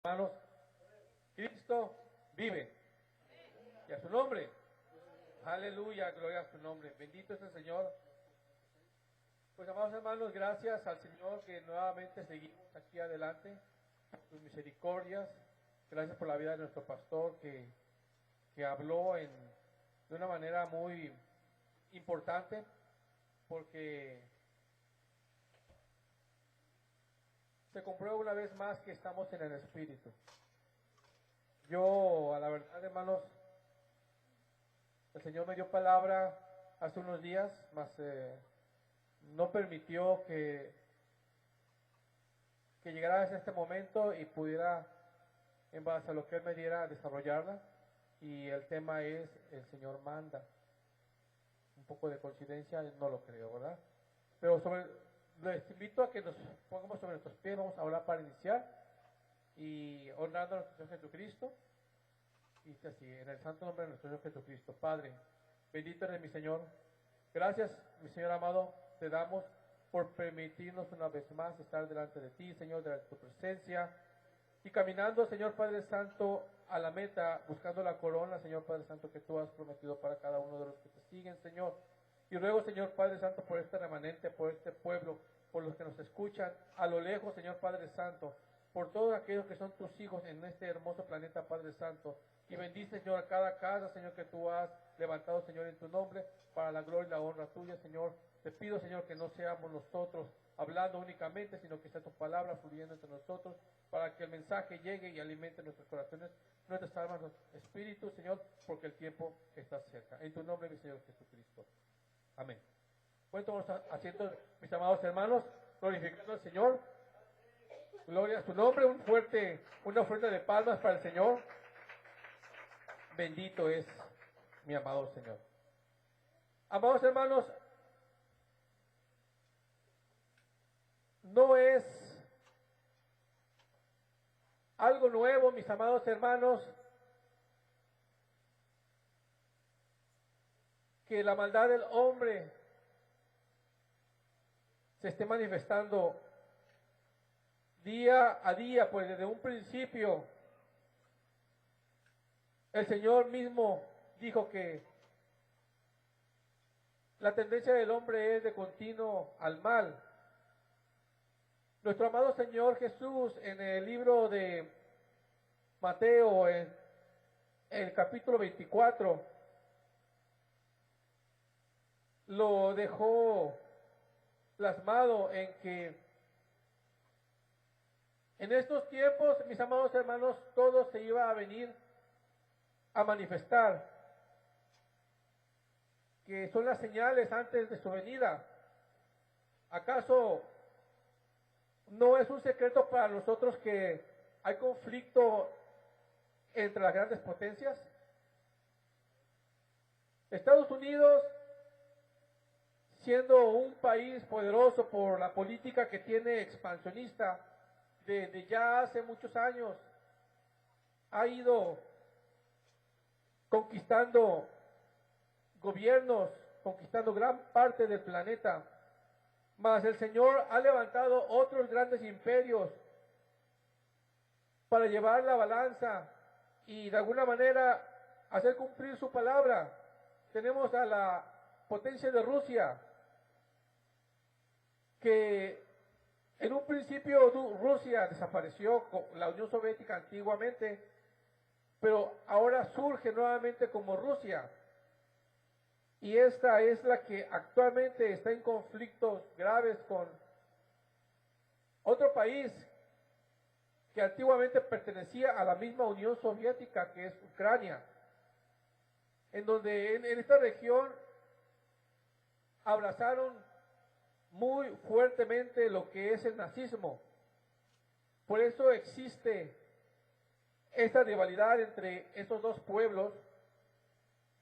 Hermanos, Cristo vive. Y a su nombre. Aleluya, gloria a su nombre. Bendito es el Señor. Pues amados hermanos, gracias al Señor que nuevamente seguimos aquí adelante. Sus misericordias. Gracias por la vida de nuestro pastor que habló de una manera muy importante, porque se comprueba una vez más que estamos en el Espíritu. Yo, a la verdad, hermanos, el Señor me dio palabra hace unos días, mas no permitió que llegara a este momento y pudiera, en base a lo que Él me diera, desarrollarla. Y el tema es: el Señor manda. Un poco de coincidencia, no lo creo, ¿verdad? Pero les invito a que nos pongamos sobre nuestros pies. Vamos a orar para iniciar y honrando a nuestro Señor Jesucristo. Y dice así: en el santo nombre de nuestro Señor Jesucristo. Padre, bendito eres mi Señor. Gracias, mi Señor amado, te damos por permitirnos una vez más estar delante de ti, Señor, de tu presencia, y caminando, Señor Padre Santo, a la meta, buscando la corona, Señor Padre Santo, que tú has prometido para cada uno de los que te siguen, Señor. Y ruego, Señor Padre Santo, por este remanente, por este pueblo, por los que nos escuchan a lo lejos, Señor Padre Santo, por todos aquellos que son tus hijos en este hermoso planeta, Padre Santo. Y bendice, Señor, a cada casa, Señor, que tú has levantado, Señor, en tu nombre, para la gloria y la honra tuya, Señor. Te pido, Señor, que no seamos nosotros hablando únicamente, sino que sea tu palabra fluyendo entre nosotros, para que el mensaje llegue y alimente nuestros corazones, nuestras almas, nuestro espíritu, Señor, porque el tiempo está cerca. En tu nombre, mi Señor Jesucristo. Amén. Pueden tomar asientos, mis amados hermanos, glorificando al Señor. Gloria a su nombre. Una ofrenda de palmas para el Señor. Bendito es mi amado Señor. Amados hermanos, no es algo nuevo, mis amados hermanos, que la maldad del hombre se esté manifestando día a día, pues desde un principio el Señor mismo dijo que la tendencia del hombre es de continuo al mal. Nuestro amado Señor Jesús, en el libro de Mateo, en el capítulo 24, lo dejó plasmado en que en estos tiempos, mis amados hermanos, todo se iba a venir a manifestar, que son las señales antes de su venida. ¿Acaso no es un secreto para nosotros que hay conflicto entre las grandes potencias? Estados Unidos, siendo un país poderoso por la política que tiene expansionista desde ya hace muchos años, ha ido conquistando gobiernos, conquistando gran parte del planeta. Mas el Señor ha levantado otros grandes imperios para llevar la balanza y de alguna manera hacer cumplir su palabra. Tenemos a la potencia de Rusia, que en un principio Rusia desapareció con la Unión Soviética antiguamente, pero ahora surge nuevamente como Rusia. Y esta es la que actualmente está en conflictos graves con otro país que antiguamente pertenecía a la misma Unión Soviética, que es Ucrania, en donde en esta región abrazaron muy fuertemente lo que es el nazismo. Por eso existe esta rivalidad entre esos dos pueblos.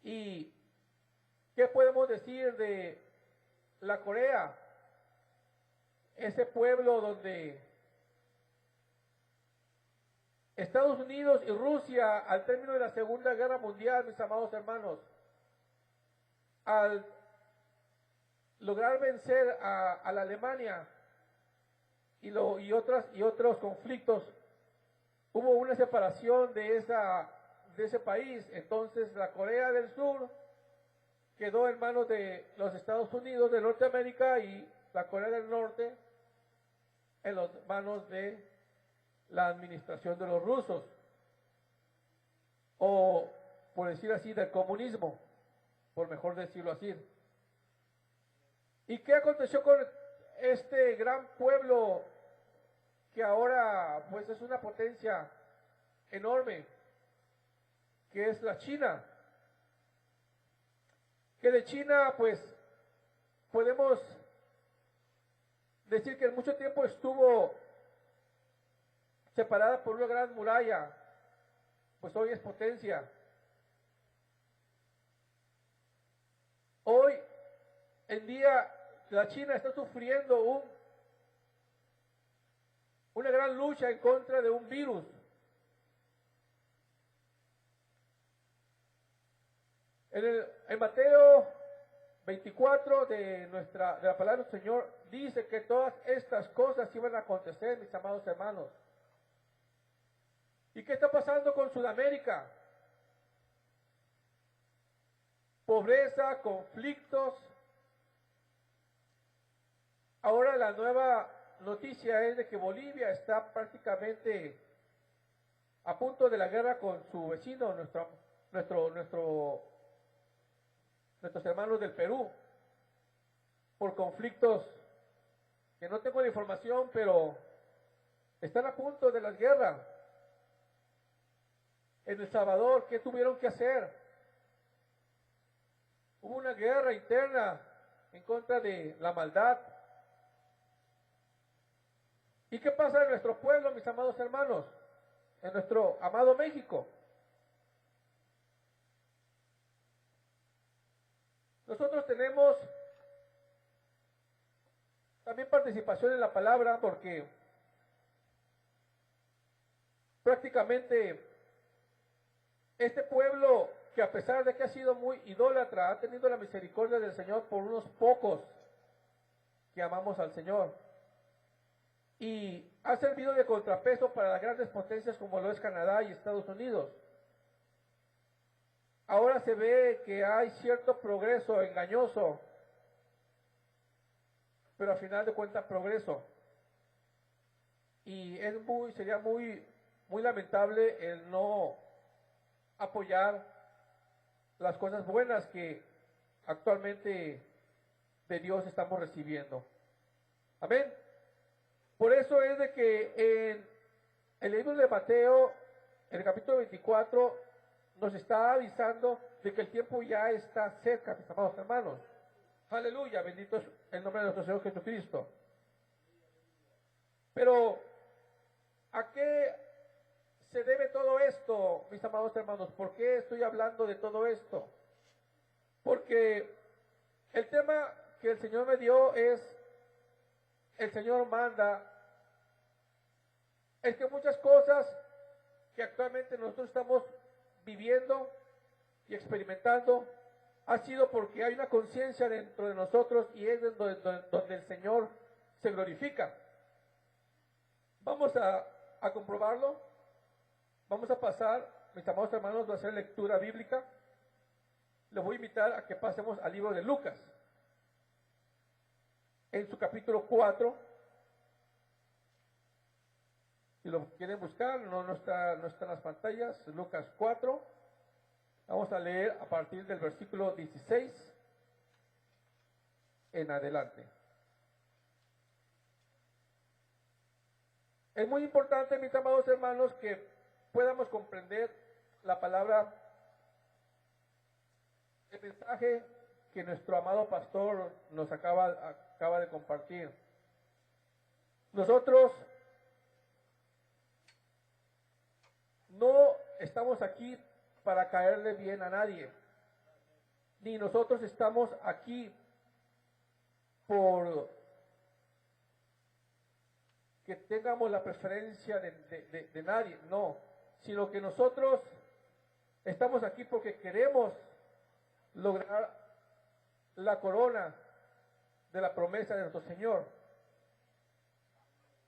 ¿Y qué podemos decir de la Corea? Ese pueblo donde Estados Unidos y Rusia, al término de la Segunda Guerra Mundial, mis amados hermanos, al lograr vencer a la Alemania y otros conflictos, hubo una separación de ese país. Entonces la Corea del Sur quedó en manos de los Estados Unidos de Norteamérica y la Corea del Norte en las manos de la administración de los rusos, o por decir así, del comunismo, por mejor decirlo así. ¿Y qué aconteció con este gran pueblo que ahora pues es una potencia enorme, que es la China? Que de China pues podemos decir que en mucho tiempo estuvo separada por una gran muralla, pues hoy es potencia. Hoy en día la China está sufriendo una gran lucha en contra de un virus. En Mateo 24 de la palabra del Señor dice que todas estas cosas iban a acontecer, mis amados hermanos. ¿Y qué está pasando con Sudamérica? Pobreza, conflictos. Ahora la nueva noticia es de que Bolivia está prácticamente a punto de la guerra con su vecino, nuestros hermanos del Perú, por conflictos que no tengo la información, pero están a punto de la guerra. En El Salvador, ¿qué tuvieron que hacer? Hubo una guerra interna en contra de la maldad. ¿Y qué pasa en nuestro pueblo, mis amados hermanos? En nuestro amado México. Nosotros tenemos también participación en la palabra, porque prácticamente este pueblo, que a pesar de que ha sido muy idólatra, ha tenido la misericordia del Señor por unos pocos que amamos al Señor, y ha servido de contrapeso para las grandes potencias como lo es Canadá y Estados Unidos. Ahora se ve que hay cierto progreso engañoso, pero al final de cuentas progreso. Y sería muy lamentable el no apoyar las cosas buenas que actualmente de Dios estamos recibiendo. Amén. Por eso es de que en el libro de Mateo, en el capítulo 24, nos está avisando de que el tiempo ya está cerca, mis amados hermanos. Aleluya, bendito es el nombre de nuestro Señor Jesucristo. Pero, ¿a qué se debe todo esto, mis amados hermanos? ¿Por qué estoy hablando de todo esto? Porque el tema que el Señor me dio es, el Señor manda, es que muchas cosas que actualmente nosotros estamos viviendo y experimentando ha sido porque hay una conciencia dentro de nosotros, y es donde el Señor se glorifica. Vamos a comprobarlo. Vamos a pasar, mis amados hermanos, a hacer lectura bíblica. Les voy a invitar a que pasemos al libro de Lucas, en su capítulo 4. Si lo quieren buscar, no está en las pantallas. Lucas 4. Vamos a leer a partir del versículo 16 en adelante. Es muy importante, mis amados hermanos, que podamos comprender la palabra, el mensaje que nuestro amado pastor nos acaba de compartir. Nosotros no estamos aquí para caerle bien a nadie, ni nosotros estamos aquí por que tengamos la preferencia de nadie, no, sino que nosotros estamos aquí porque queremos lograr la corona de la promesa de nuestro Señor.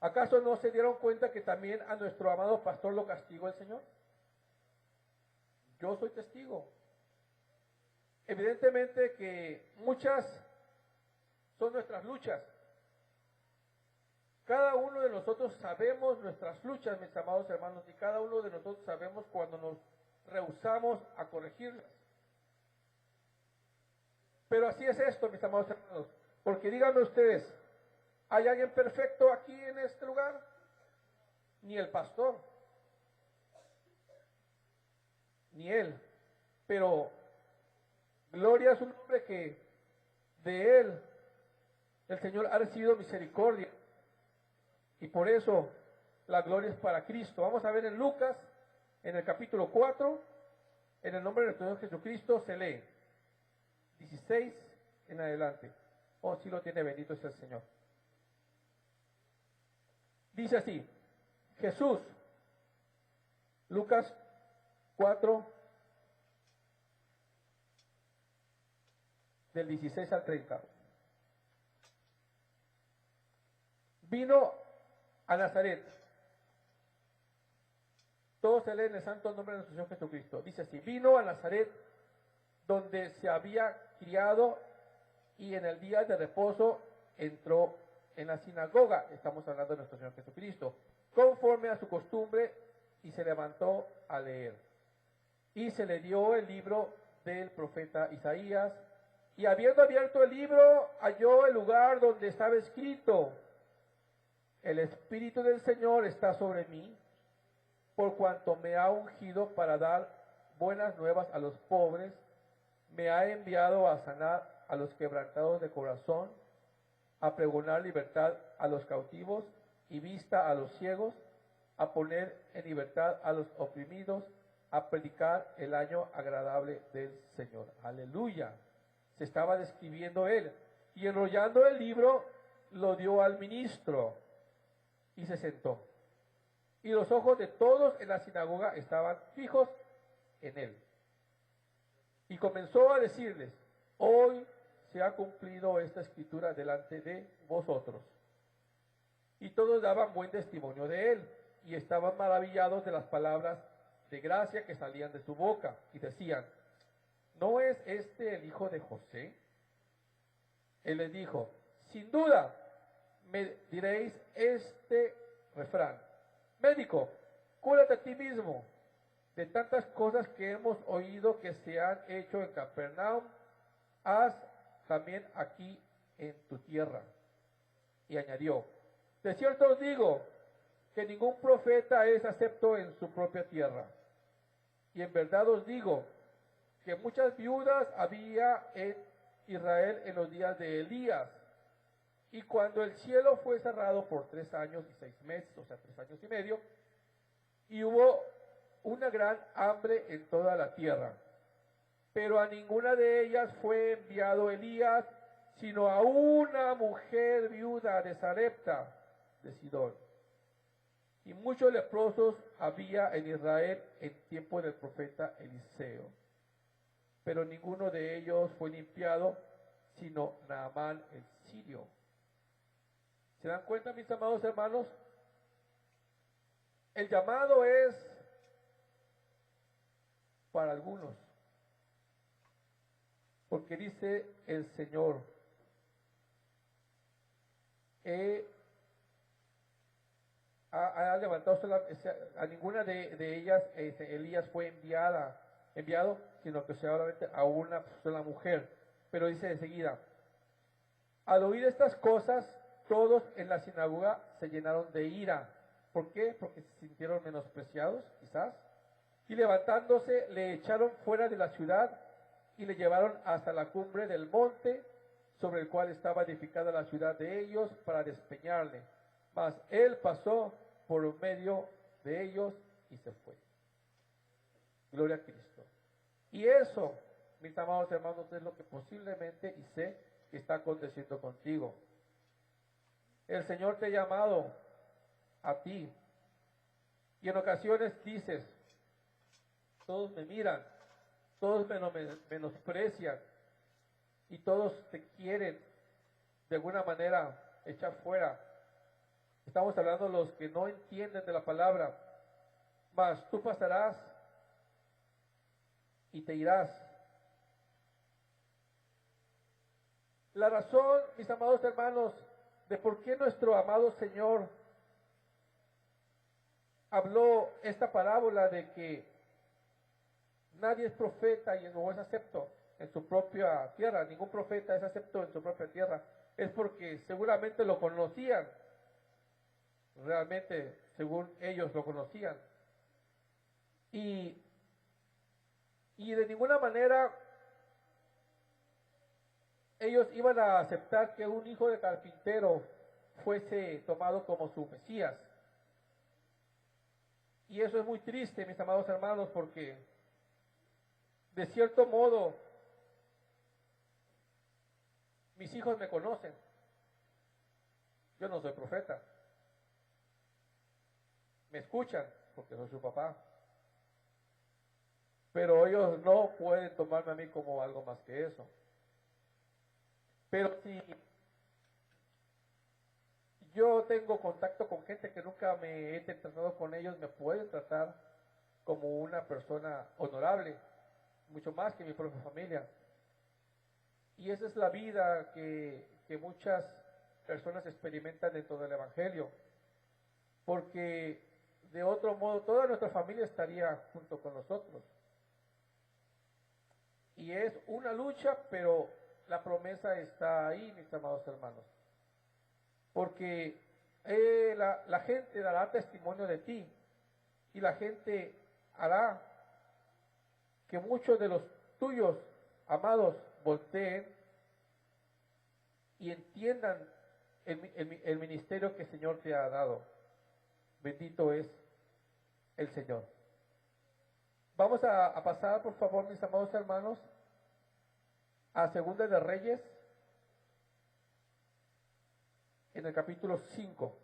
¿Acaso no se dieron cuenta que también a nuestro amado pastor lo castigó el Señor? Yo soy testigo. Evidentemente que muchas son nuestras luchas. Cada uno de nosotros sabemos nuestras luchas, mis amados hermanos, y cada uno de nosotros sabemos cuando nos rehusamos a corregirlas. Pero así es esto, mis amados hermanos, porque díganme ustedes, ¿hay alguien perfecto aquí en este lugar? Ni el pastor, ni él, pero gloria a su nombre que de él el Señor ha recibido misericordia. Y por eso la gloria es para Cristo. Vamos a ver en Lucas, en el capítulo 4, en el nombre de nuestro Señor Jesucristo se lee 16 en adelante. Oh, sí lo tiene, bendito sea el Señor. Dice así, Jesús, Lucas 4, del 16 al 30. Vino a Nazaret. Todo se lee en el santo nombre de nuestro Señor Jesucristo. Dice así, vino a Nazaret, donde se había criado, y en el día de reposo entró en la sinagoga. Estamos hablando de nuestro Señor Jesucristo, conforme a su costumbre, y se levantó a leer. Y se le dio el libro del profeta Isaías, y habiendo abierto el libro, halló el lugar donde estaba escrito: el Espíritu del Señor está sobre mí, por cuanto me ha ungido para dar buenas nuevas a los pobres, me ha enviado a sanar a los quebrantados de corazón, a pregonar libertad a los cautivos y vista a los ciegos, a poner en libertad a los oprimidos, a predicar el año agradable del Señor. Aleluya. Se estaba describiendo él, y enrollando el libro lo dio al ministro y se sentó. Y los ojos de todos en la sinagoga estaban fijos en él. Y comenzó a decirles: hoy se ha cumplido esta escritura delante de vosotros. Y todos daban buen testimonio de él, y estaban maravillados de las palabras de gracia que salían de su boca, y decían: ¿no es este el hijo de José? Él les dijo: sin duda me diréis este refrán: médico, cúrate a ti mismo. De tantas cosas que hemos oído que se han hecho en Capernaum, haz también aquí en tu tierra. Y añadió: de cierto os digo que ningún profeta es acepto en su propia tierra. Y en verdad os digo que muchas viudas había en Israel en los días de Elías. Y cuando el cielo fue cerrado por 3 años y 6 meses, o sea, 3 años y medio, y hubo una gran hambre en toda la tierra. Pero a ninguna de ellas fue enviado Elías, sino a una mujer viuda de Sarepta, de Sidón. Y muchos leprosos había en Israel en tiempo del profeta Eliseo. Pero ninguno de ellos fue limpiado, sino Naamán el sirio. ¿Se dan cuenta, mis amados hermanos? El llamado es para algunos, porque dice el Señor: ha levantado a ninguna de ellas Elías fue enviado, sino que solamente a una sola mujer. Pero dice enseguida: al oír estas cosas, todos en la sinagoga se llenaron de ira. ¿Por qué? Porque se sintieron menospreciados, quizás. Y levantándose, le echaron fuera de la ciudad y le llevaron hasta la cumbre del monte sobre el cual estaba edificada la ciudad de ellos, para despeñarle. Mas él pasó por medio de ellos y se fue. Gloria a Cristo. Y eso, mis amados hermanos, es lo que posiblemente y sé que está aconteciendo contigo. El Señor te ha llamado a ti, y en ocasiones dices: todos me miran, todos me menosprecian, y todos te quieren de alguna manera echar fuera. Estamos hablando de los que no entienden de la palabra. Mas tú pasarás y te irás. La razón, mis amados hermanos, de por qué nuestro amado Señor habló esta parábola de que nadie es profeta y no es acepto en su propia tierra, ningún profeta es acepto en su propia tierra, es porque seguramente lo conocían, realmente según ellos lo conocían. Y de ninguna manera ellos iban a aceptar que un hijo de carpintero fuese tomado como su Mesías. Y eso es muy triste, mis amados hermanos, porque de cierto modo mis hijos me conocen. Yo no soy profeta. Me escuchan porque soy su papá. Pero ellos no pueden tomarme a mí como algo más que eso. Pero si yo tengo contacto con gente que nunca me he tratado con ellos, me pueden tratar como una persona honorable, mucho más que mi propia familia. Y esa es la vida que muchas personas experimentan dentro del Evangelio. Porque de otro modo toda nuestra familia estaría junto con nosotros. Y es una lucha, pero la promesa está ahí, mis amados hermanos. Porque la gente dará testimonio de ti y la gente hará que muchos de los tuyos, amados, volteen y entiendan el ministerio que el Señor te ha dado. Bendito es el Señor. Vamos a pasar, por favor, mis amados hermanos, a Segunda de Reyes, en el capítulo 5.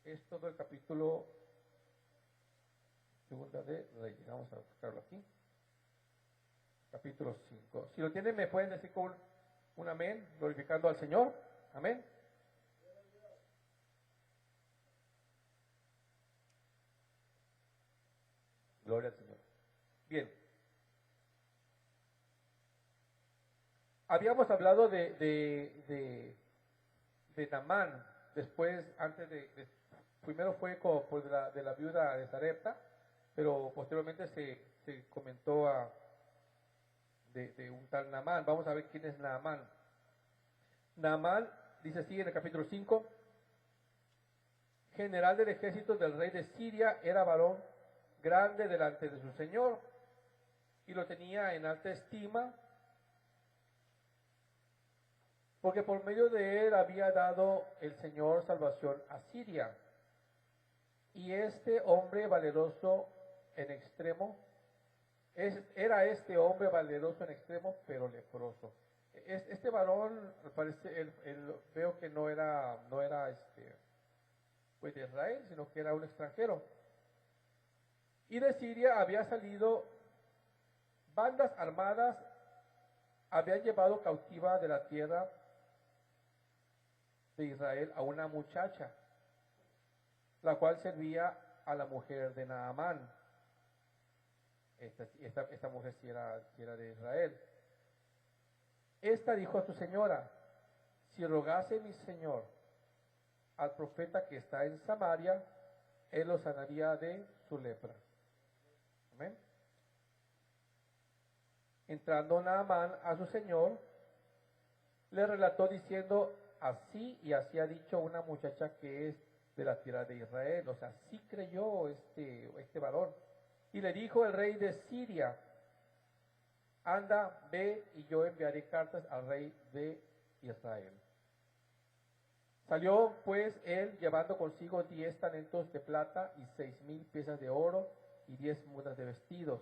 Es todo el capítulo Segunda de Reyes. Vamos a buscarlo aquí. Capítulo 5. Si lo tienen, me pueden decir con un amén, glorificando al Señor. Amén. Gloria al Señor. Bien. Habíamos hablado de Naamán. Después, primero fue de la viuda de Sarepta, pero posteriormente se comentó de un tal Naamán. Vamos a ver quién es Naamán. Naamán dice así en el capítulo 5: general del ejército del rey de Siria, era varón grande delante de su señor y lo tenía en alta estima, porque por medio de él había dado el Señor salvación a Siria. Y este hombre valeroso en extremo, era este hombre valeroso en extremo, pero leproso. Este varón, parece, veo que no era pues de Israel, sino que era un extranjero. Y de Siria había salido bandas armadas, habían llevado cautiva de la tierra de Israel a una muchacha, la cual servía a la mujer de Naamán. Esta mujer sí era de Israel. Esta dijo a su señora: si rogase mi señor al profeta que está en Samaria, él lo sanaría de su lepra. Amén. Entrando Naamán a su señor, le relató diciendo: así y así ha dicho una muchacha que es de la tierra de Israel. O sea, sí creyó este varón. Y le dijo el rey de Siria: anda, ve, y yo enviaré cartas al rey de Israel. Salió pues él llevando consigo 10 talentos de plata y 6,000 piezas de oro y 10 mudas de vestidos.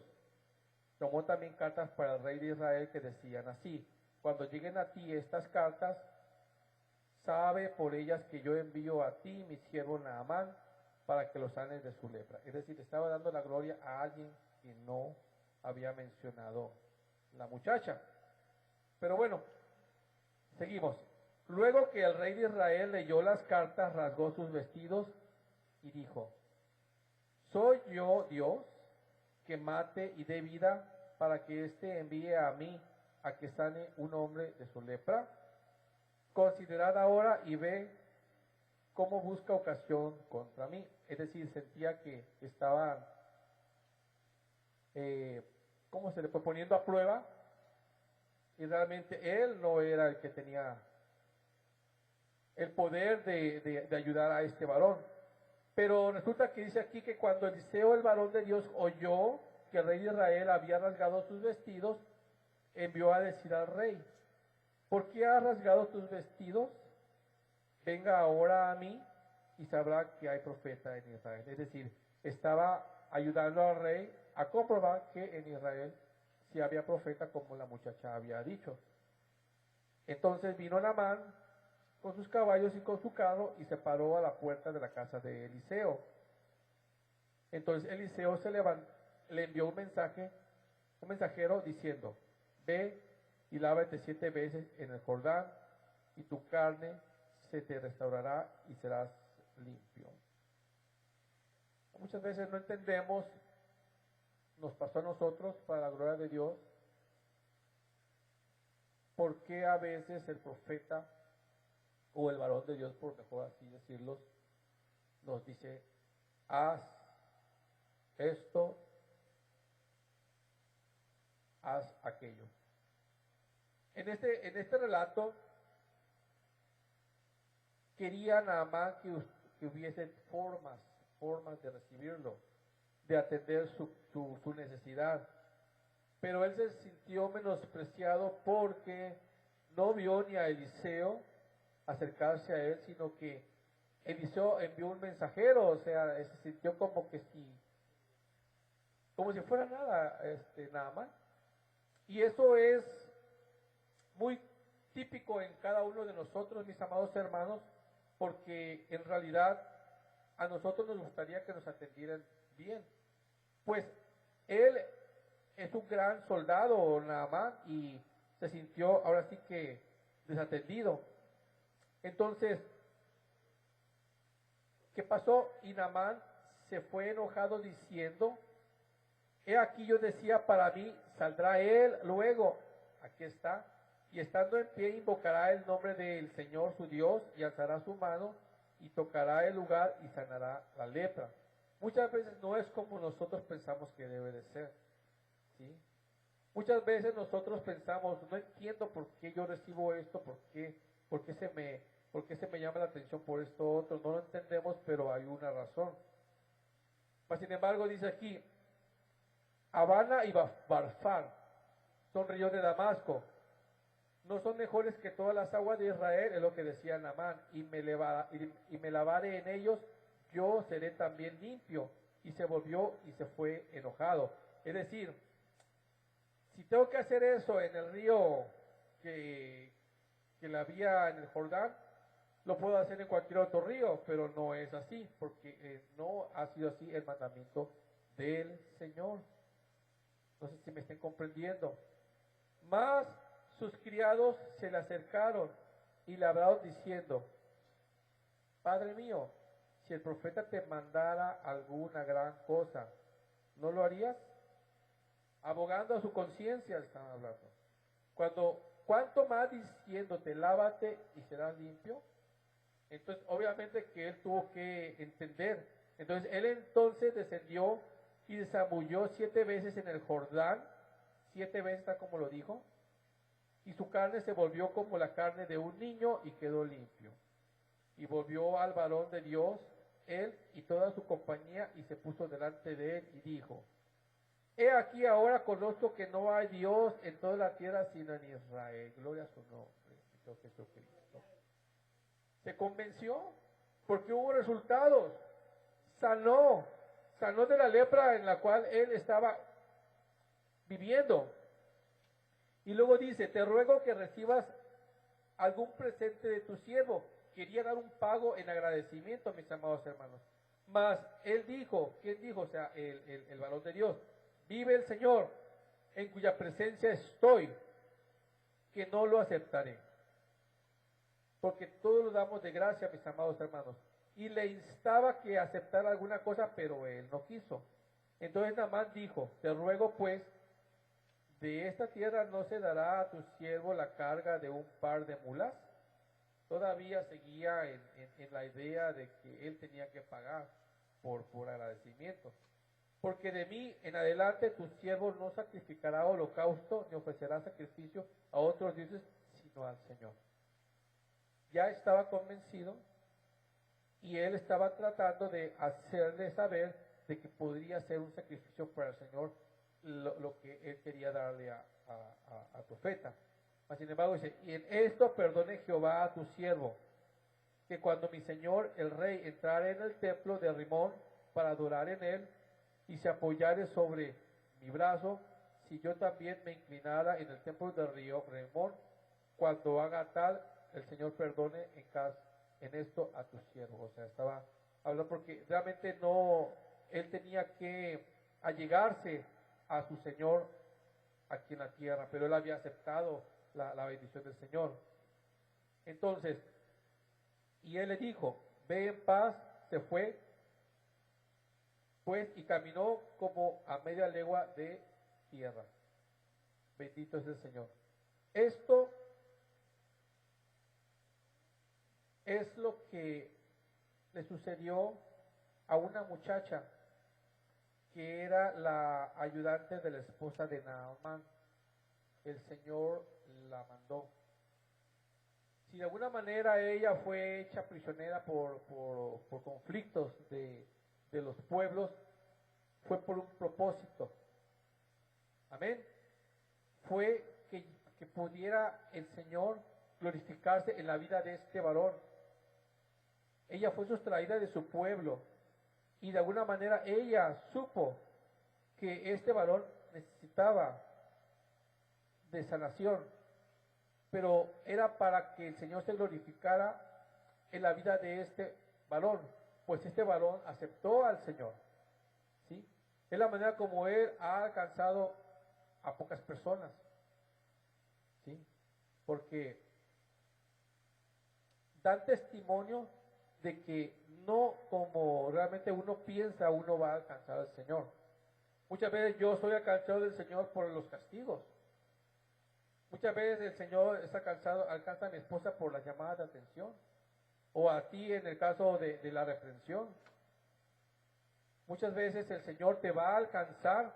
Tomó también cartas para el rey de Israel que decían así: cuando lleguen a ti estas cartas, sabe por ellas que yo envío a ti mi siervo Naamán para que lo sanes de su lepra. Es decir, estaba dando la gloria a alguien que no había mencionado la muchacha. Pero bueno, seguimos. Luego que el rey de Israel leyó las cartas, rasgó sus vestidos y dijo: ¿soy yo Dios que mate y dé vida para que éste envíe a mí a que sane un hombre de su lepra? Considerad ahora y ve cómo busca ocasión contra mí. Es decir, sentía que estaban, ¿cómo se le fue? Poniendo a prueba, y realmente él no era el que tenía el poder de ayudar a este varón. Pero resulta que dice aquí que cuando Eliseo, el varón de Dios, oyó que el rey de Israel había rasgado sus vestidos, envió a decir al rey: ¿por qué has rasgado tus vestidos? Venga ahora a mí y sabrá que hay profeta en Israel. Es decir, estaba ayudando al rey a comprobar que en Israel sí había profeta, como la muchacha había dicho. Entonces vino Naamán con sus caballos y con su carro y se paró a la puerta de la casa de Eliseo. Entonces Eliseo le envió un mensajero diciendo: ve y lávate 7 veces en el Jordán, y tu carne se te restaurará y serás limpio. Muchas veces no entendemos, nos pasó a nosotros, para la gloria de Dios, por qué a veces el profeta o el varón de Dios, por mejor así decirlo, nos dice: haz esto, haz aquello. En este relato quería Naamán que hubiesen formas de recibirlo, de atender su necesidad. Pero él se sintió menospreciado porque no vio ni a Eliseo acercarse a él, sino que Eliseo envió un mensajero, o sea, se sintió como si fuera nada, Naamán. Y eso es muy típico en cada uno de nosotros, mis amados hermanos, porque en realidad a nosotros nos gustaría que nos atendieran bien. Pues él es un gran soldado, Naamán, y se sintió ahora sí que desatendido. Entonces, ¿qué pasó? Y Naamán se fue enojado diciendo: he aquí, yo decía para mí, saldrá él luego, aquí está, y estando en pie invocará el nombre del Señor su Dios, y alzará su mano y tocará el lugar y sanará la lepra. Muchas veces no es como nosotros pensamos que debe de ser, ¿sí? Muchas veces nosotros pensamos: no entiendo por qué yo recibo esto, por qué se me llama la atención por esto otro. No lo entendemos, pero hay una razón. Mas, sin embargo, dice aquí: Habana y Barzán son ríos de Damasco, no son mejores que todas las aguas de Israel, es lo que decía Naamán, y me lavaré en ellos, yo seré también limpio. Y se volvió y se fue enojado. Es decir, si tengo que hacer eso en el río que la había en el Jordán, lo puedo hacer en cualquier otro río, pero no es así, porque no ha sido así el mandamiento del Señor. No sé si me estén comprendiendo. Mas sus criados se le acercaron y le hablaron diciendo: Padre mío, si el profeta te mandara alguna gran cosa, ¿no lo harías? Abogando a su conciencia estaban hablando. ¿Cuánto más diciéndote, lávate y serás limpio? Entonces, obviamente que él tuvo que entender. Entonces, él entonces descendió y se zambulló 7 veces en el Jordán, 7 veces, tal como lo dijo, y su carne se volvió como la carne de un niño y quedó limpio. Y volvió al varón de Dios, él y toda su compañía, y se puso delante de él y dijo: he aquí, ahora conozco que no hay Dios en toda la tierra sino en Israel. Gloria a su nombre, Dios Jesucristo. Se convenció porque hubo resultados. Sanó de la lepra en la cual él estaba viviendo. Y luego dice: te ruego que recibas algún presente de tu siervo. Quería dar un pago en agradecimiento, mis amados hermanos. Mas él dijo, ¿quién dijo? O sea, el varón de Dios: vive el Señor, en cuya presencia estoy, que no lo aceptaré. porque todos lo damos de gracia, mis amados hermanos. Y le instaba que aceptara alguna cosa, pero él no quiso. Entonces Naamán dijo, te ruego pues, de esta tierra no se dará a tu siervo la carga de un par de mulas. Todavía seguía en la idea de que él tenía que pagar por agradecimiento. Porque de mí en adelante tu siervo no sacrificará holocausto ni ofrecerá sacrificio a otros dioses, sino al Señor. Ya estaba convencido y él estaba tratando de hacerle saber de que podría ser un sacrificio para el Señor lo que él quería darle al profeta. Mas, sin embargo, dice, y en esto perdone Jehová a tu siervo, que cuando mi señor el rey entrare en el templo de Rimón para adorar en él, y se apoyare sobre mi brazo, si yo también me inclinara en el templo de Rimón, cuando haga tal, el Señor perdone en esto a tu siervo. O sea, estaba hablando porque realmente no, él tenía que allegarse a su Señor aquí en la tierra, pero él había aceptado la bendición del Señor. Entonces, y él le dijo, ve en paz, se fue, pues, y caminó como a media legua de tierra. Bendito es el Señor. Esto es lo que le sucedió a una muchacha que era la ayudante de la esposa de Naamán. El Señor la mandó. Si de alguna manera ella fue hecha prisionera por conflictos de los pueblos, fue por un propósito. Amén. Fue que pudiera el Señor glorificarse en la vida de este varón. Ella fue sustraída de su pueblo y de alguna manera ella supo que este varón necesitaba de sanación, pero era para que el Señor se glorificara en la vida de este varón, pues este varón aceptó al Señor, ¿sí? Es la manera como él ha alcanzado a pocas personas, ¿sí? Porque dan testimonio de que no como realmente uno piensa, uno va a alcanzar al Señor. Muchas veces yo soy alcanzado del Señor por los castigos. Muchas veces el Señor alcanza a mi esposa por las llamadas de atención, o a ti en el caso de la reprensión. Muchas veces el Señor te va a alcanzar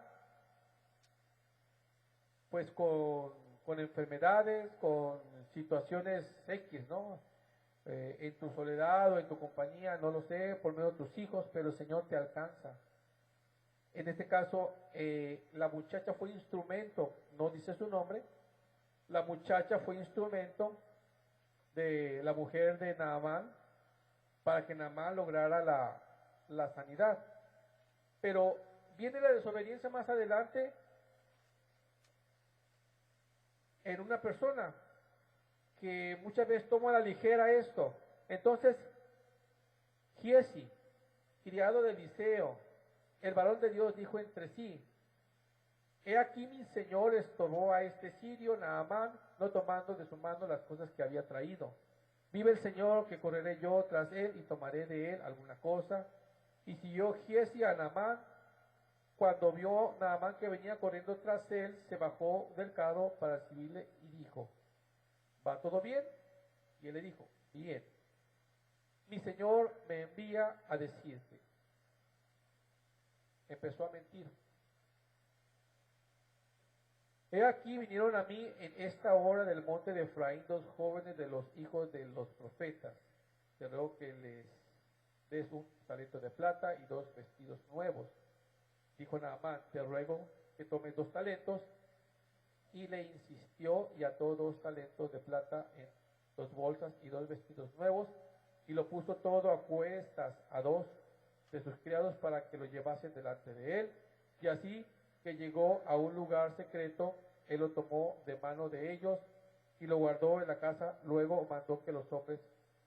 pues con enfermedades, con situaciones X, ¿no? En tu soledad o en tu compañía, no lo sé, por medio de tus hijos, pero el Señor te alcanza. En este caso, la muchacha fue instrumento, no dice su nombre, la muchacha fue instrumento de la mujer de Naamán para que Naamán lograra la sanidad. Pero viene la desobediencia más adelante en una persona que muchas veces toma a la ligera esto. Entonces, Giesi, criado de Eliseo, el varón de Dios, dijo entre sí, he aquí mi señor estorbó a este sirio Naamán, no tomando de su mano las cosas que había traído. Vive el Señor que correré yo tras él y tomaré de él alguna cosa. Y siguió Giesi a Naamán. Cuando vio Naamán que venía corriendo tras él, se bajó del carro para recibirle y dijo, ¿va todo bien? Y él le dijo, bien. Mi Señor me envía a decirte. Empezó a mentir. He aquí vinieron a mí en esta hora del monte de Efraín 2 jóvenes de los hijos de los profetas. Te ruego que les des un talento de plata y 2 vestidos nuevos. Dijo Naamán, te ruego que tomes 2 talentos. Y le insistió y ató 2 talentos de plata en 2 bolsas y 2 vestidos nuevos. Y lo puso todo a cuestas a 2 de sus criados para que lo llevasen delante de él. Y así que llegó a un lugar secreto, él lo tomó de mano de ellos y lo guardó en la casa. Luego mandó que los hombres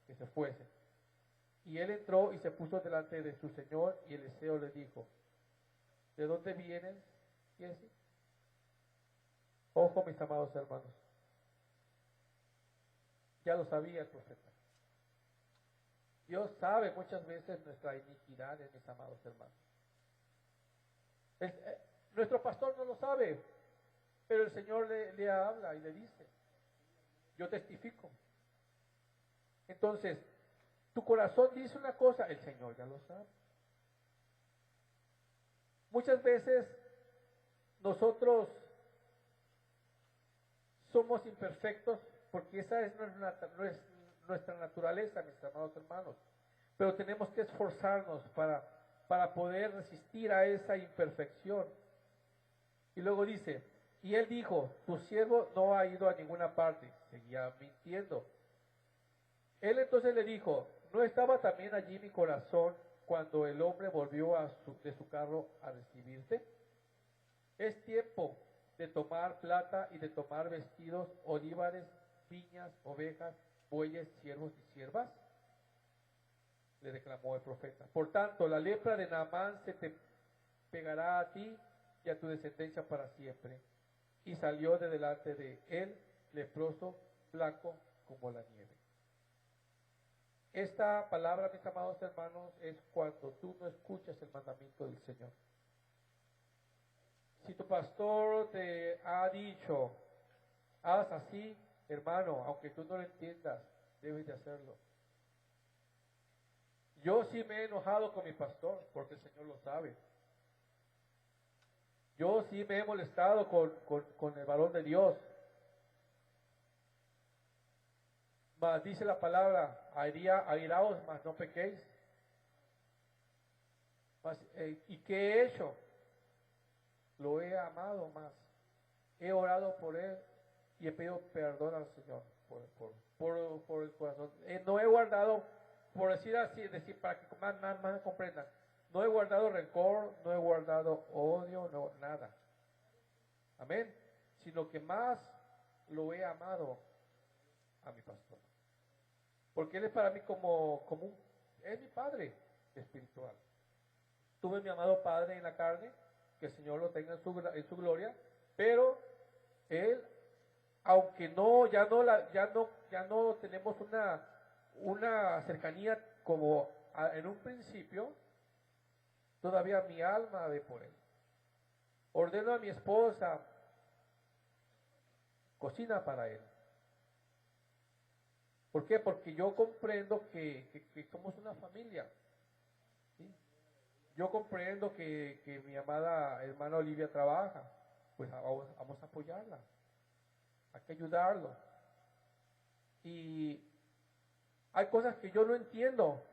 que se fuesen. Y él entró y se puso delante de su señor, y Eliseo le dijo, ¿de dónde vienes, Giesi? Ojo, mis amados hermanos. Ya lo sabía el profeta. Dios sabe muchas veces nuestra iniquidad, mis amados hermanos. Nuestro pastor no lo sabe, pero el Señor le habla y le dice, yo testifico. Entonces, tu corazón dice una cosa, el Señor ya lo sabe. Muchas veces nosotros somos imperfectos porque esa es nuestra naturaleza, mis amados hermanos. Pero tenemos que esforzarnos para poder resistir a esa imperfección. Y luego dice, y él dijo, tu siervo no ha ido a ninguna parte. Seguía mintiendo. Él entonces le dijo, ¿no estaba también allí mi corazón cuando el hombre volvió de su carro a recibirte? Es tiempo de tomar plata y de tomar vestidos, olivares, viñas, ovejas, bueyes, siervos y siervas. Le declamó el profeta. Por tanto, la lepra de Naamán se te pegará a ti y a tu descendencia para siempre. Y salió de delante de él, leproso, blanco como la nieve. Esta palabra, mis amados hermanos, es cuando tú no escuchas el mandamiento del Señor. Si tu pastor te ha dicho, haz así, hermano, aunque tú no lo entiendas, debes de hacerlo. Yo sí me he enojado con mi pastor, porque el Señor lo sabe. Yo sí me he molestado con el varón de Dios. Mas dice la palabra, airaos, mas no pequéis. ¿Y qué he hecho? Lo he amado más. He orado por él y he pedido perdón al Señor por el corazón. No he guardado, por decir así, para que más comprendan, no he guardado rencor, no he guardado odio, no, nada. Amén. Sino que más lo he amado a mi pastor. Porque él es para mí es mi padre espiritual. Tuve mi amado padre en la carne, que el Señor lo tenga en su gloria, pero él, aunque ya no tenemos una cercanía como en un principio, todavía mi alma ve por él. Ordeno a mi esposa, cocina para él. ¿Por qué? Porque yo comprendo que somos una familia. ¿Sí? Yo comprendo que mi amada hermana Olivia trabaja. Pues vamos a apoyarla. Hay que ayudarlo. Y hay cosas que yo no entiendo,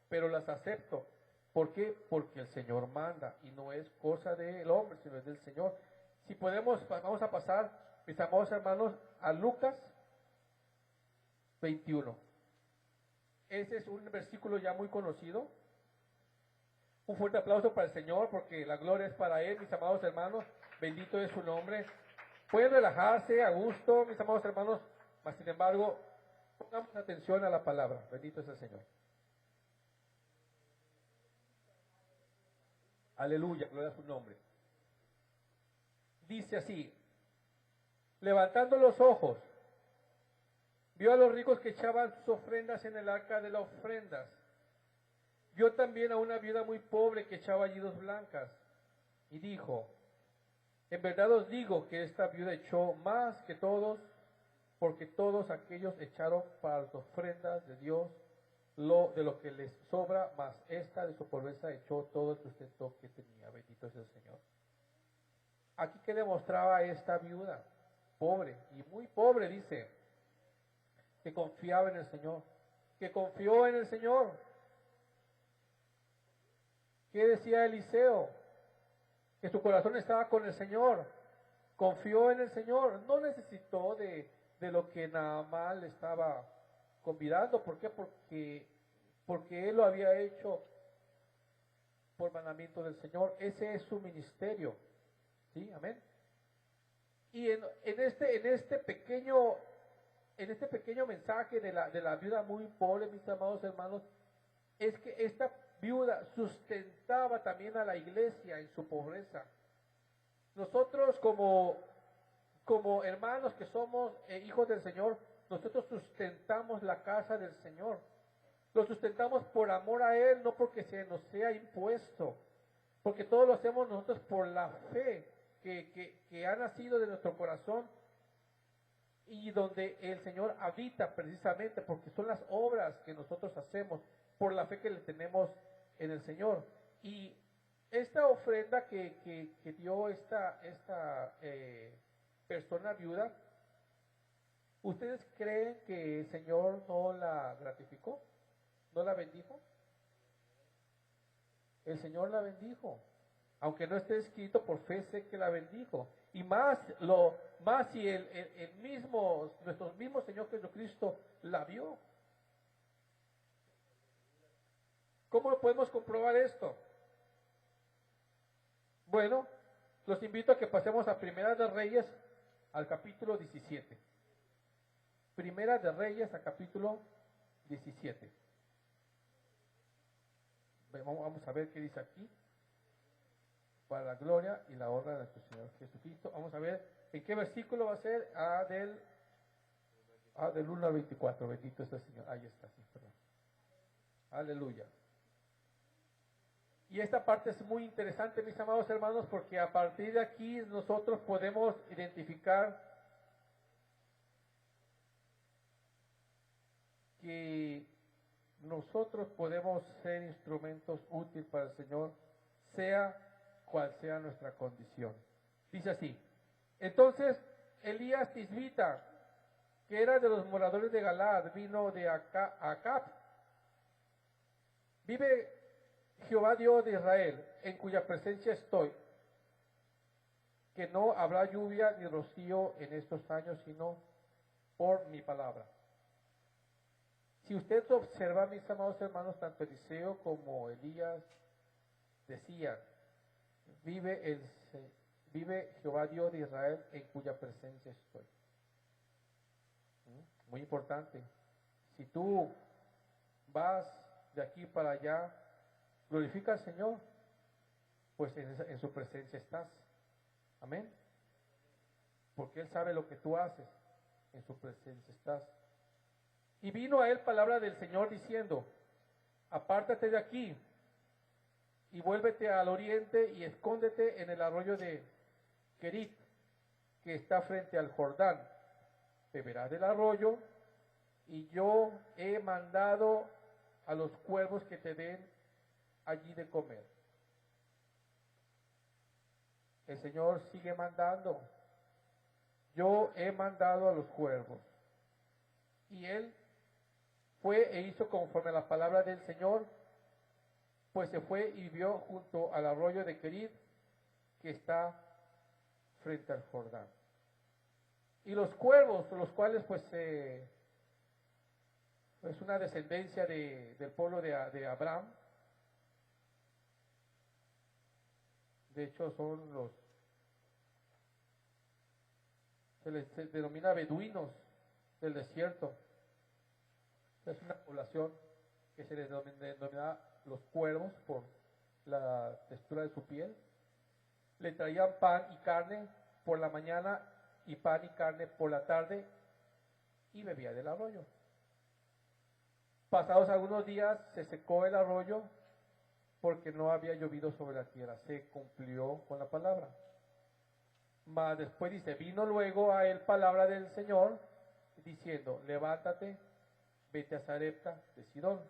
pero las acepto. ¿Por qué? Porque el Señor manda. Y no es cosa del hombre, sino es del Señor. Si podemos, vamos a pasar, mis amados hermanos, a Lucas 21. Ese es un versículo ya muy conocido. Un fuerte aplauso para el Señor, porque la gloria es para Él, mis amados hermanos. Bendito es su nombre. Pueden relajarse a gusto, mis amados hermanos, mas sin embargo, pongamos atención a la palabra. Bendito es el Señor. Aleluya, gloria a su nombre. Dice así, levantando los ojos, vio a los ricos que echaban sus ofrendas en el arca de las ofrendas. Vio también a una viuda muy pobre que echaba allí 2 blancas. Y dijo, en verdad os digo que esta viuda echó más que todos, porque todos aquellos echaron para las ofrendas de Dios de lo que les sobra, mas esta de su pobreza echó todo el sustento que tenía. Bendito es el Señor. Aquí que demostraba esta viuda, pobre, y muy pobre, dice, que confiaba en el Señor, que confió en el Señor. ¿Qué decía Eliseo? Que su corazón estaba con el Señor, confió en el Señor, no necesitó de lo que Naamán le estaba convidando. ¿Por qué? Porque él lo había hecho por mandamiento del Señor. Ese es su ministerio. ¿Sí? Amén. Y en este pequeño mensaje de la viuda muy pobre, mis amados hermanos, es que esta viuda sustentaba también a la iglesia en su pobreza. Nosotros como hermanos que somos hijos del Señor, nosotros sustentamos la casa del Señor. Lo sustentamos por amor a Él, no porque se nos sea impuesto. Porque todo lo hacemos nosotros por la fe que ha nacido de nuestro corazón y donde el Señor habita precisamente, porque son las obras que nosotros hacemos por la fe que le tenemos en el Señor. Y esta ofrenda que dio esta persona viuda, ¿ustedes creen que el Señor no la gratificó? ¿No la bendijo? El Señor la bendijo. Aunque no esté escrito, por fe sé que la bendijo. Y más si el mismo, nuestro mismo Señor Jesucristo la vio. ¿Cómo podemos comprobar esto? Bueno, los invito a que pasemos a Primera de Reyes, al capítulo 17. Primera de Reyes, al capítulo 17. Vamos a ver qué dice aquí. Para la gloria y la honra de nuestro Señor Jesucristo. Vamos a ver en qué versículo va a ser. Del 1 al 24. Bendito sea el Señor. Ahí está, sí, perdón. Aleluya. Y esta parte es muy interesante, mis amados hermanos, porque a partir de aquí nosotros podemos identificar que nosotros podemos ser instrumentos útiles para el Señor, sea cual sea nuestra condición. Dice así: entonces Elías Tisbita, que era de los moradores de Galaad, vino de Acab. Vive Jehová Dios de Israel, en cuya presencia estoy, que no habrá lluvia ni rocío en estos años, sino por mi palabra. Si usted observa, mis amados hermanos, tanto Eliseo como Elías decían: vive Jehová Dios de Israel, en cuya presencia estoy. Muy importante. Si tú vas de aquí para allá, glorifica al Señor, pues en su presencia estás. Amén. Porque Él sabe lo que tú haces, en su presencia estás. Y vino a él palabra del Señor diciendo: apártate de aquí y vuélvete al oriente y escóndete en el arroyo de Querit, que está frente al Jordán. Beberás del arroyo, y yo he mandado a los cuervos que te den allí de comer. El Señor sigue mandando: yo he mandado a los cuervos. Y él fue e hizo conforme a la palabra del Señor, pues se fue y vivió junto al arroyo de Querit, que está frente al Jordán. Y los cuervos, los cuales pues es una descendencia del pueblo de Abraham. De hecho se les denomina beduinos del desierto. Es una población que se les denomina los cuervos por la textura de su piel. Le traían pan y carne por la mañana y pan y carne por la tarde, y bebía del arroyo. Pasados algunos días se secó el arroyo porque no había llovido sobre la tierra. Se cumplió con la palabra. Mas después dice: vino luego a él palabra del Señor diciendo: levántate, vete a Sarepta de Sidón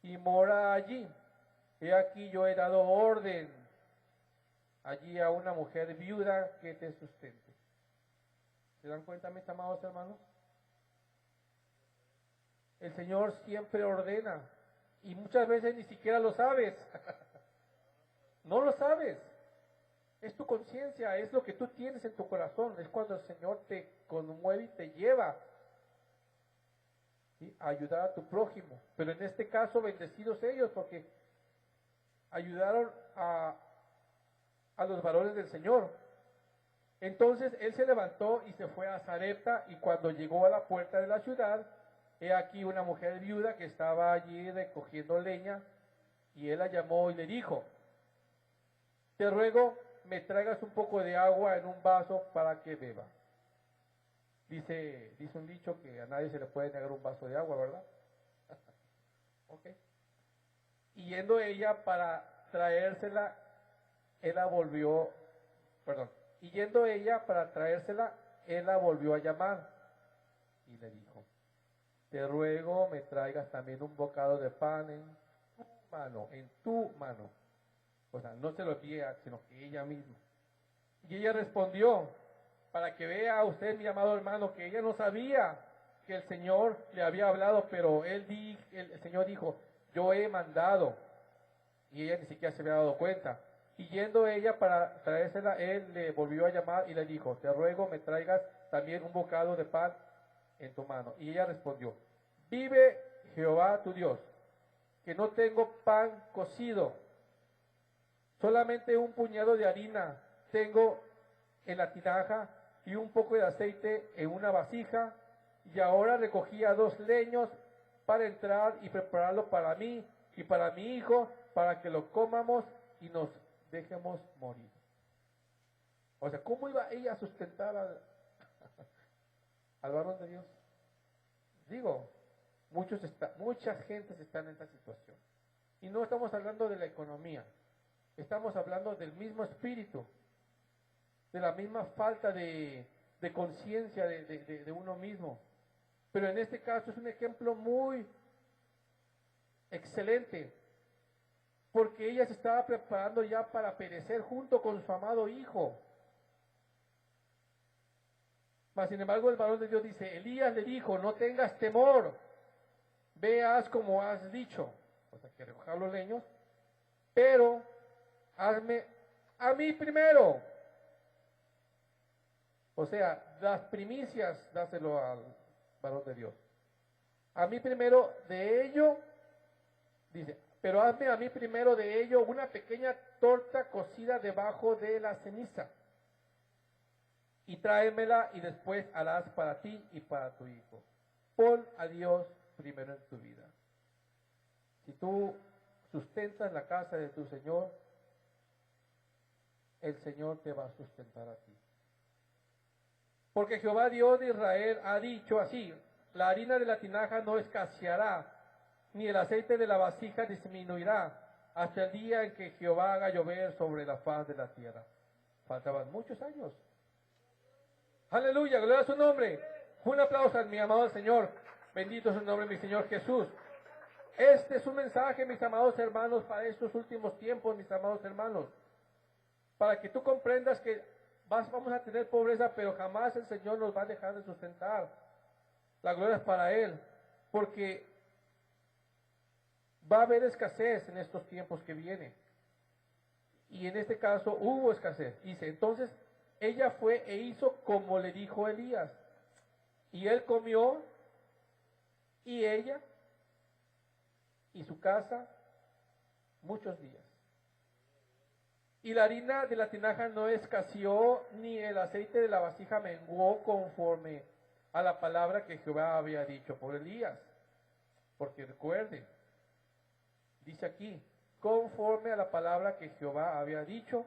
y mora allí. He aquí yo he dado orden allí a una mujer viuda que te sustente. ¿Se dan cuenta, mis amados hermanos? El Señor siempre ordena, y muchas veces ni siquiera lo sabes. No lo sabes. Es tu conciencia, es lo que tú tienes en tu corazón. Es cuando el Señor te conmueve y te lleva, ¿sí?, a ayudar a tu prójimo. Pero en este caso, bendecidos ellos, porque ayudaron a los varones del Señor. Entonces él se levantó y se fue a Sarepta, y cuando llegó a la puerta de la ciudad, he aquí una mujer viuda que estaba allí recogiendo leña, y él la llamó y le dijo: te ruego me traigas un poco de agua en un vaso para que beba. Dice un dicho que a nadie se le puede negar un vaso de agua, ¿verdad? Ok. Y yendo ella para traérsela, él la volvió, perdón, y yendo ella para traérsela, él la volvió a llamar y le dijo, te ruego me traigas también un bocado de pan en tu mano. O sea, no se lo envié, sino que ella misma. Y ella respondió, para que vea usted, mi amado hermano, que ella no sabía que el Señor le había hablado, pero el Señor dijo, yo he mandado. Y ella ni siquiera se había dado cuenta. Y yendo ella para traérsela, él le volvió a llamar y le dijo, te ruego me traigas también un bocado de pan en tu mano. Y ella respondió, vive Jehová tu Dios, que no tengo pan cocido, solamente un puñado de harina tengo en la tinaja y un poco de aceite en una vasija, y ahora recogía 2 leños para entrar y prepararlo para mí y para mi hijo, para que lo comamos y nos dejemos morir. O sea, ¿cómo iba ella a sustentar al varón de Dios? Digo, muchas gentes están en esta situación. Y no estamos hablando de la economía, estamos hablando del mismo espíritu, de la misma falta de conciencia de uno mismo. Pero en este caso es un ejemplo muy excelente, porque ella se estaba preparando ya para perecer junto con su amado hijo. Mas sin embargo el varón de Dios dice, Elías le dijo, no tengas temor, veas como has dicho, o sea que recoger los leños, pero hazme a mí primero. O sea, las primicias dáselo al varón de Dios. A mí primero de ello, dice, pero hazme a mí primero de ello una pequeña torta cocida debajo de la ceniza. Y tráemela y después harás para ti y para tu hijo. Pon a Dios primero en tu vida. Si tú sustentas la casa de tu Señor, el Señor te va a sustentar a ti. Porque Jehová Dios de Israel ha dicho así, la harina de la tinaja no escaseará, ni el aceite de la vasija disminuirá, hasta el día en que Jehová haga llover sobre la faz de la tierra. Faltaban muchos años. Aleluya, gloria a su nombre. Un aplauso a mi amado Señor. Bendito es el nombre de mi Señor Jesús. Este es un mensaje, mis amados hermanos, para estos últimos tiempos, mis amados hermanos. Para que tú comprendas que vamos a tener pobreza, pero jamás el Señor nos va a dejar de sustentar. La gloria es para Él, porque va a haber escasez en estos tiempos que vienen. Y en este caso hubo escasez. Dice, entonces ella fue e hizo como le dijo Elías. Y él comió, y ella, y su casa, muchos días. Y la harina de la tinaja no escaseó, ni el aceite de la vasija menguó conforme a la palabra que Jehová había dicho por Elías. Porque recuerde, dice aquí, conforme a la palabra que Jehová había dicho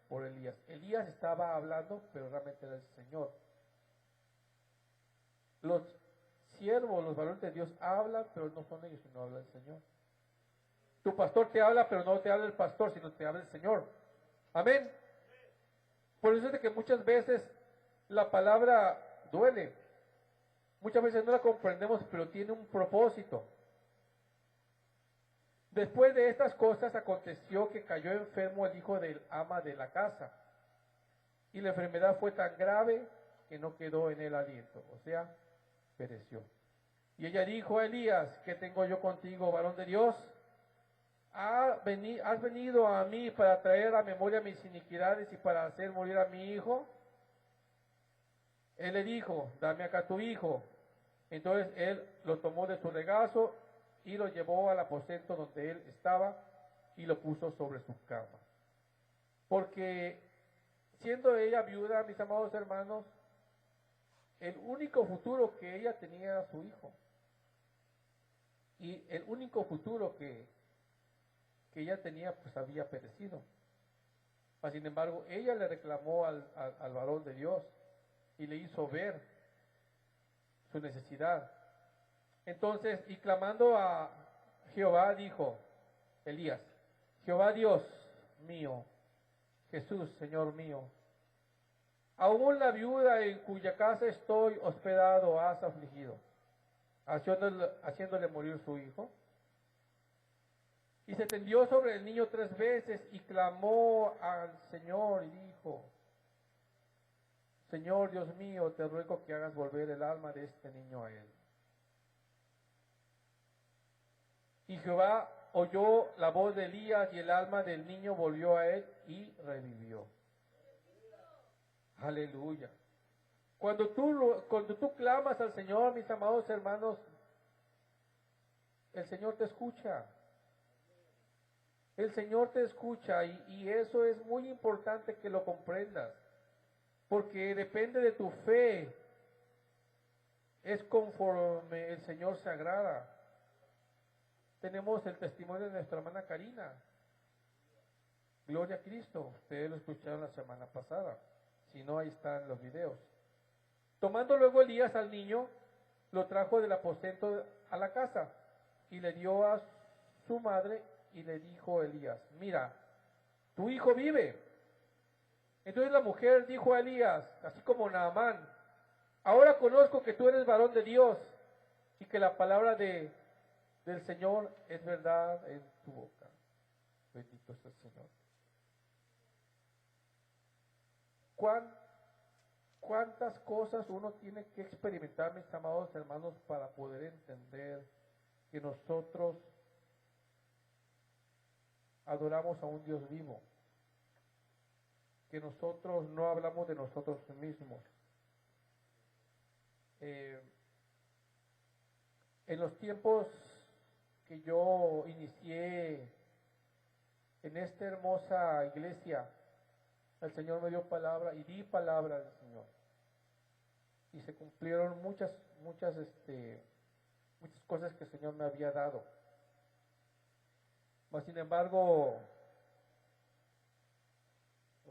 por Elías. Elías estaba hablando, pero realmente era el Señor. Los siervos, los varones de Dios hablan, pero no son ellos, sino habla el Señor. Tu pastor te habla, pero no te habla el pastor, sino te habla el Señor. Amén. Por eso es de que muchas veces la palabra duele. Muchas veces no la comprendemos, pero tiene un propósito. Después de estas cosas aconteció que cayó enfermo el hijo del ama de la casa. Y la enfermedad fue tan grave que no quedó en él aliento. O sea, pereció. Y ella dijo a Elías, ¿qué tengo yo contigo, varón de Dios? ¿Has venido a mí para traer a memoria mis iniquidades y para hacer morir a mi hijo? Él le dijo, dame acá tu hijo. Entonces él lo tomó de su regazo y lo llevó al aposento donde él estaba y lo puso sobre su cama. Porque siendo ella viuda, mis amados hermanos, el único futuro que ella tenía era su hijo. Y el único futuro que ella tenía, pues había perecido. Mas, sin embargo, ella le reclamó al varón de Dios y le hizo ver su necesidad. Entonces, y clamando a Jehová, dijo Elías: Jehová Dios mío, Jesús, Señor mío, aún la viuda en cuya casa estoy hospedado has afligido, haciéndole morir su hijo. Y se tendió sobre el niño 3 veces y clamó al Señor y dijo: Señor Dios mío, te ruego que hagas volver el alma de este niño a él. Y Jehová oyó la voz de Elías y el alma del niño volvió a él y revivió. Aleluya. Cuando tú clamas al Señor, mis amados hermanos, el Señor te escucha. El Señor te escucha y eso es muy importante que lo comprendas, porque depende de tu fe, es conforme el Señor se agrada. Tenemos el testimonio de nuestra hermana Karina. Gloria a Cristo, ustedes lo escucharon la semana pasada, si no ahí están los videos. Tomando luego Elías al niño, lo trajo del aposento a la casa y le dio a su madre. Y le dijo Elías: mira, tu hijo vive. Entonces la mujer dijo a Elías, así como Naamán: ahora conozco que tú eres varón de Dios y que la palabra del Señor es verdad en tu boca. Bendito sea el Señor. ¿Cuántas cosas uno tiene que experimentar, mis amados hermanos, para poder entender que nosotros adoramos a un Dios vivo, que nosotros no hablamos de nosotros mismos? En los tiempos que yo inicié en esta hermosa iglesia, el Señor me dio palabra y di palabra del Señor, y se cumplieron muchas cosas que el Señor me había dado. Mas, sin embargo,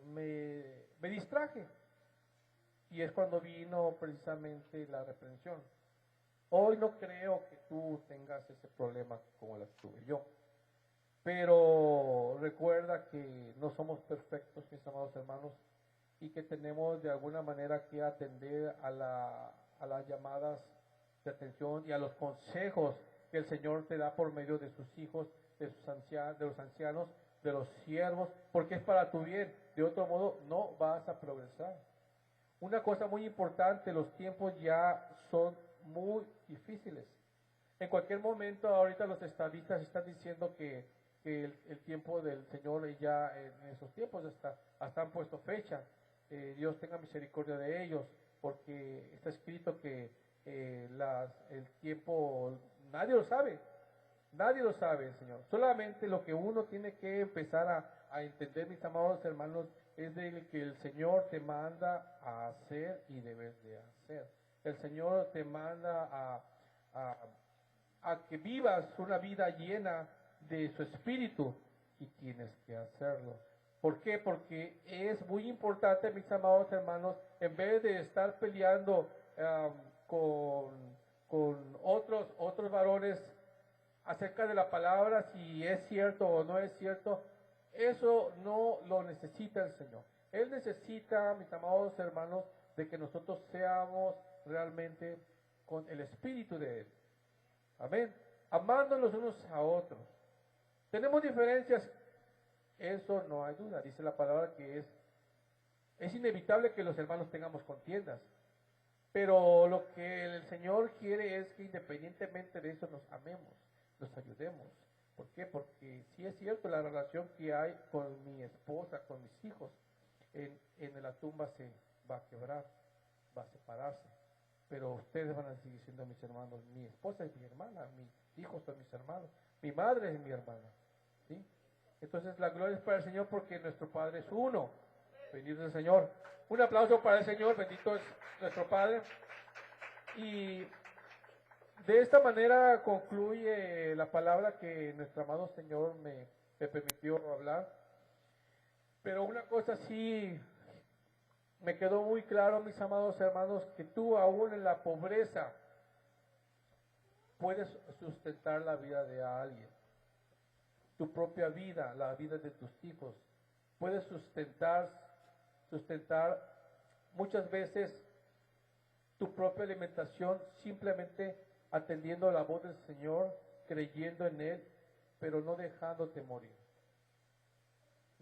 me distraje, y es cuando vino precisamente la reprensión. Hoy no creo que tú tengas ese problema como lo tuve yo, pero recuerda que no somos perfectos, mis amados hermanos, y que tenemos de alguna manera que atender a las llamadas de atención y a los consejos que el Señor te da por medio de sus hijos, de los ancianos, de los siervos, porque es para tu bien. De otro modo no vas a progresar. Una cosa muy importante: los tiempos ya son muy difíciles. En cualquier momento, ahorita los estadistas están diciendo que el tiempo del Señor ya en esos tiempos hasta han puesto fecha. Dios tenga misericordia de ellos, porque está escrito que el tiempo nadie lo sabe. Nadie lo sabe, Señor. Solamente lo que uno tiene que empezar a entender, mis amados hermanos, es de que el Señor te manda a hacer y debes de hacer. El Señor te manda a que vivas una vida llena de su Espíritu, y tienes que hacerlo. ¿Por qué? Porque es muy importante, mis amados hermanos, en vez de estar peleando con otros varones acerca de la palabra, si es cierto o no es cierto, eso no lo necesita el Señor. Él necesita, mis amados hermanos, de que nosotros seamos realmente con el Espíritu de Él. Amén. Amándonos unos a otros. Tenemos diferencias, eso no hay duda. Dice la palabra que es inevitable que los hermanos tengamos contiendas. Pero lo que el Señor quiere es que independientemente de eso nos amemos, nos ayudemos. ¿Por qué? Porque sí es cierto, la relación que hay con mi esposa, con mis hijos, en la tumba se va a quebrar, va a separarse. Pero ustedes van a seguir siendo mis hermanos. Mi esposa es mi hermana, mis hijos son mis hermanos, mi madre es mi hermana. ¿Sí? Entonces la gloria es para el Señor, porque nuestro Padre es uno. Bendito es el Señor. Un aplauso para el Señor, bendito es nuestro Padre. Y de esta manera concluye la palabra que nuestro amado Señor me permitió hablar. Pero una cosa sí me quedó muy claro, mis amados hermanos, que tú aún en la pobreza puedes sustentar la vida de alguien, tu propia vida, la vida de tus hijos. Puedes sustentar muchas veces tu propia alimentación simplemente atendiendo a la voz del Señor, creyendo en Él, pero no dejándote morir.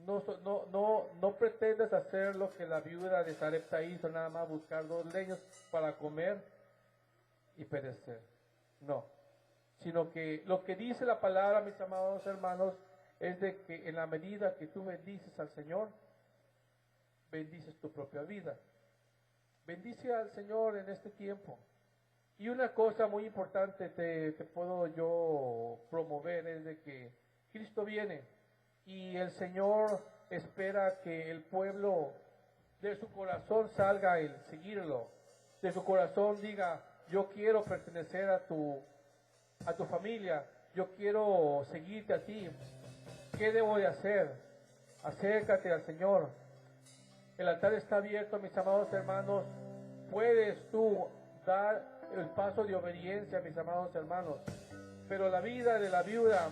No pretendas hacer lo que la viuda de Sarepta hizo, nada más buscar 2 leños para comer y perecer. No, sino que lo que dice la palabra, mis amados hermanos, es de que en la medida que tú bendices al Señor, bendices tu propia vida. Bendice al Señor en este tiempo. Y una cosa muy importante te puedo yo promover es de que Cristo viene y el Señor espera que el pueblo de su corazón salga el seguirlo, de su corazón diga, yo quiero pertenecer a tu familia, yo quiero seguirte a ti. ¿Qué debo de hacer? Acércate al Señor. El altar está abierto, mis amados hermanos. Puedes tú dar el paso de obediencia, mis amados hermanos. Pero la vida de la viuda,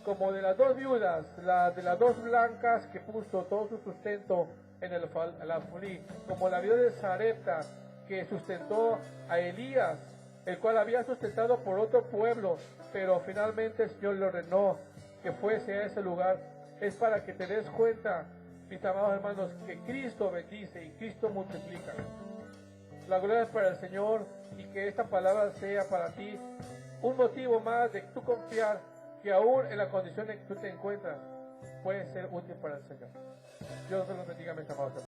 como de las 2 viudas, de las 2 blancas que puso todo su sustento en el alfolí, como la viuda de Sarepta que sustentó a Elías, el cual había sustentado por otro pueblo, pero finalmente el Señor le ordenó que fuese a ese lugar. Es para que te des cuenta, mis amados hermanos, que Cristo bendice y Cristo multiplica. La gloria es para el Señor y que esta palabra sea para ti un motivo más de tú confiar que aún en la condición en que tú te encuentras, puede ser útil para el Señor. Dios te lo bendiga, mis amados hermanos.